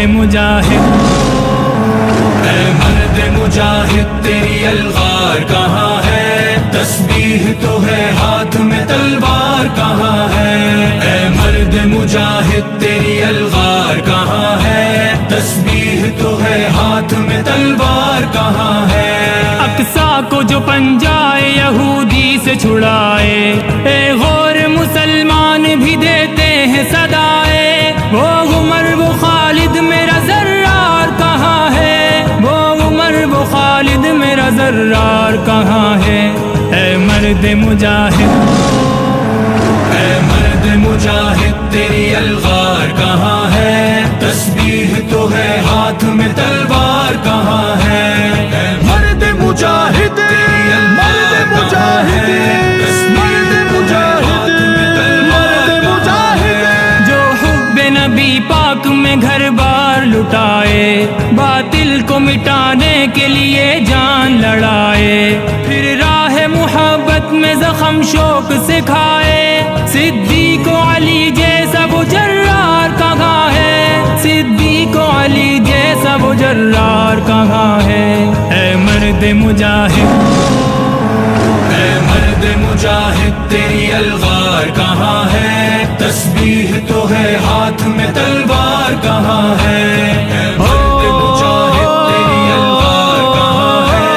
مجاہد، اے مرد مجاہد تیری الغار کہاں ہے، تسبیح تو ہے ہاتھ میں تلوار کہاں ہے، اے مرد مجاہد تیری الغار کہاں ہے، تسبیح تو ہے ہاتھ میں تلوار کہاں ہے، اقصی کو جو پنجائے یہودی سے چھڑائے، اے غور مسلمان بھی دیتے ہیں صدائے، وہ عمر وہ خالد میرا ذرار کہاں ہے، وہ عمر وہ خالد میرا ذرار کہاں ہے، اے مرد مجاہد، اے مرد مجاہد تیری الغار کہاں ہے، تسبیح تو ہے ہاتھ میں تلوار کہاں ہے، اے مرد مجاہد تیری الغار کہاں ہے، تسبیح تو ہے ہاتھ میں تلوار کہاں ہے، جو حب نبی پاک میں گھر بار لٹائے، باطل کو مٹانے کے لیے جان لڑائے، پھر راہ محبت میں زخم شوق سے کھائے، صدیق و علی جیسا وہ جرار کہاں ہے، صدیق و علی جیسا وہ جرار کہاں ہے، اے مرد مجاہد، اے مرد مجاہد تیری الغار کہاں ہے، تسبیح تو ہے ہاتھ میں تلوار کہاں ہے، اے مرد مجاہد تیری الغار کہاں ہے،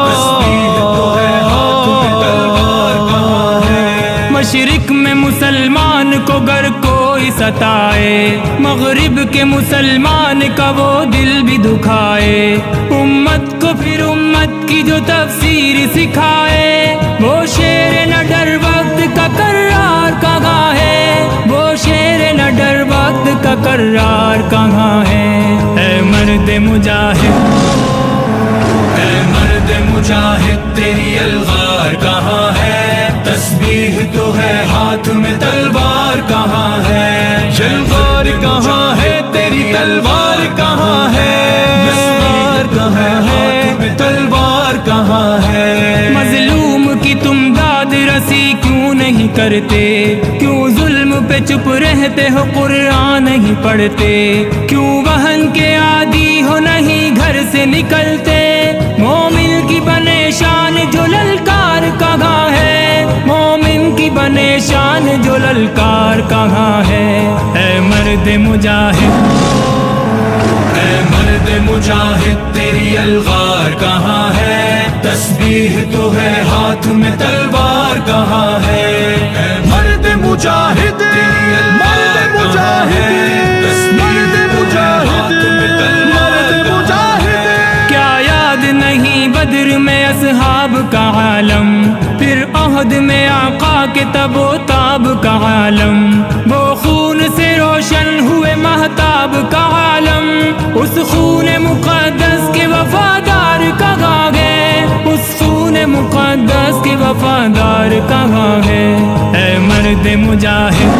تسبیح تو ہے ہاتھ میں تلوار کہاں ہے، مشرق میں مسلمان کو گر کوئی ستائے، مغرب کے مسلمان کا وہ دل بھی دکھائے، امت کو پھر امت کی جو تفسیر سکھائے، وہ شیر نہ ڈر وقت کا کرار کہاں ہے، وہ شیر نہ ڈر وقت کا کرار کہاں ہے، اے مرد مجاہد، اے مرد مجاہد تیری الغار کہاں ہے، تسبیح تو ہے ہاتھ میں تلوار کہاں ہے، الغار کہاں ہے تیری تلوار کہاں ہے، کہاں ہے تلوار کہاں ہے، مظلوم کی تم داد رسی کیوں نہیں کرتے، کیوں ظلم پہ چپ رہتے ہو قرآن نہیں پڑھتے، کیوں وہن کے عادی ہو نہیں گھر سے نکلتے، مومن کی بنے شان جو للکار کہاں ہے، مومن کی بنے شان جو للکار کہاں ہے، اے مرد مجاہد، اے مرد مجاہد تیری الغار کہاں ہے، تسبیح تو ہے ہاتھ میں تلوار کہاں ہے، اے مرد مجاہد تیری الغار کہاں ہے، تسبیح تو ہے ہاتھ میں تلوار کہاں ہے، کیا یاد نہیں بدر میں اصحاب کا عالم، پھر عہد میں آقا کے تب و تاب کا عالم، وہ خون سے روشن ہوئے مہتاب کا عالم، اس خون مقدس کے وفادار کہاں گئے، اس خون مقدس کے وفادار کہاں ہے، اے مرد مجاہد،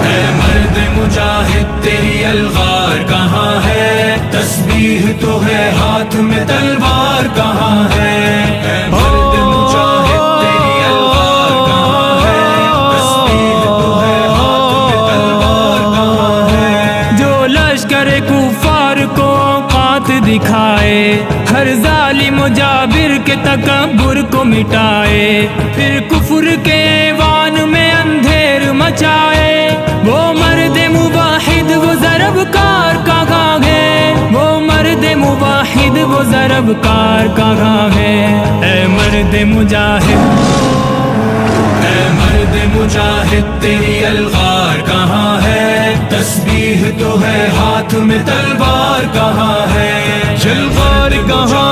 اے مرد مجاہد تیری الغار کہاں ہے، تسبیح تو ہے ہاتھ میں تلوار کہاں ہے، اے مرد مجاہد تیری الغار کہاں ہے، تسبیح تو ہے ہاتھ میں تلوار کہاں ہے، جو لشکر کفار کو اوقات دکھائے، ہر ظالم و جابر کے تکبر کو مٹائے، پھر کفر کے ایوان میں اندھیر مچائے، وہ مرد مباحد وہ ضرب کار کہاں ہے، وہ مرد مباحد وہ ضرب کار کہاں ہے، اے مرد مجاہد، اے مرد مجاہد تیری الغار کہاں ہے، تسبیح تو ہے ہاتھ میں تلوار کہاں ہے، الغار کہاں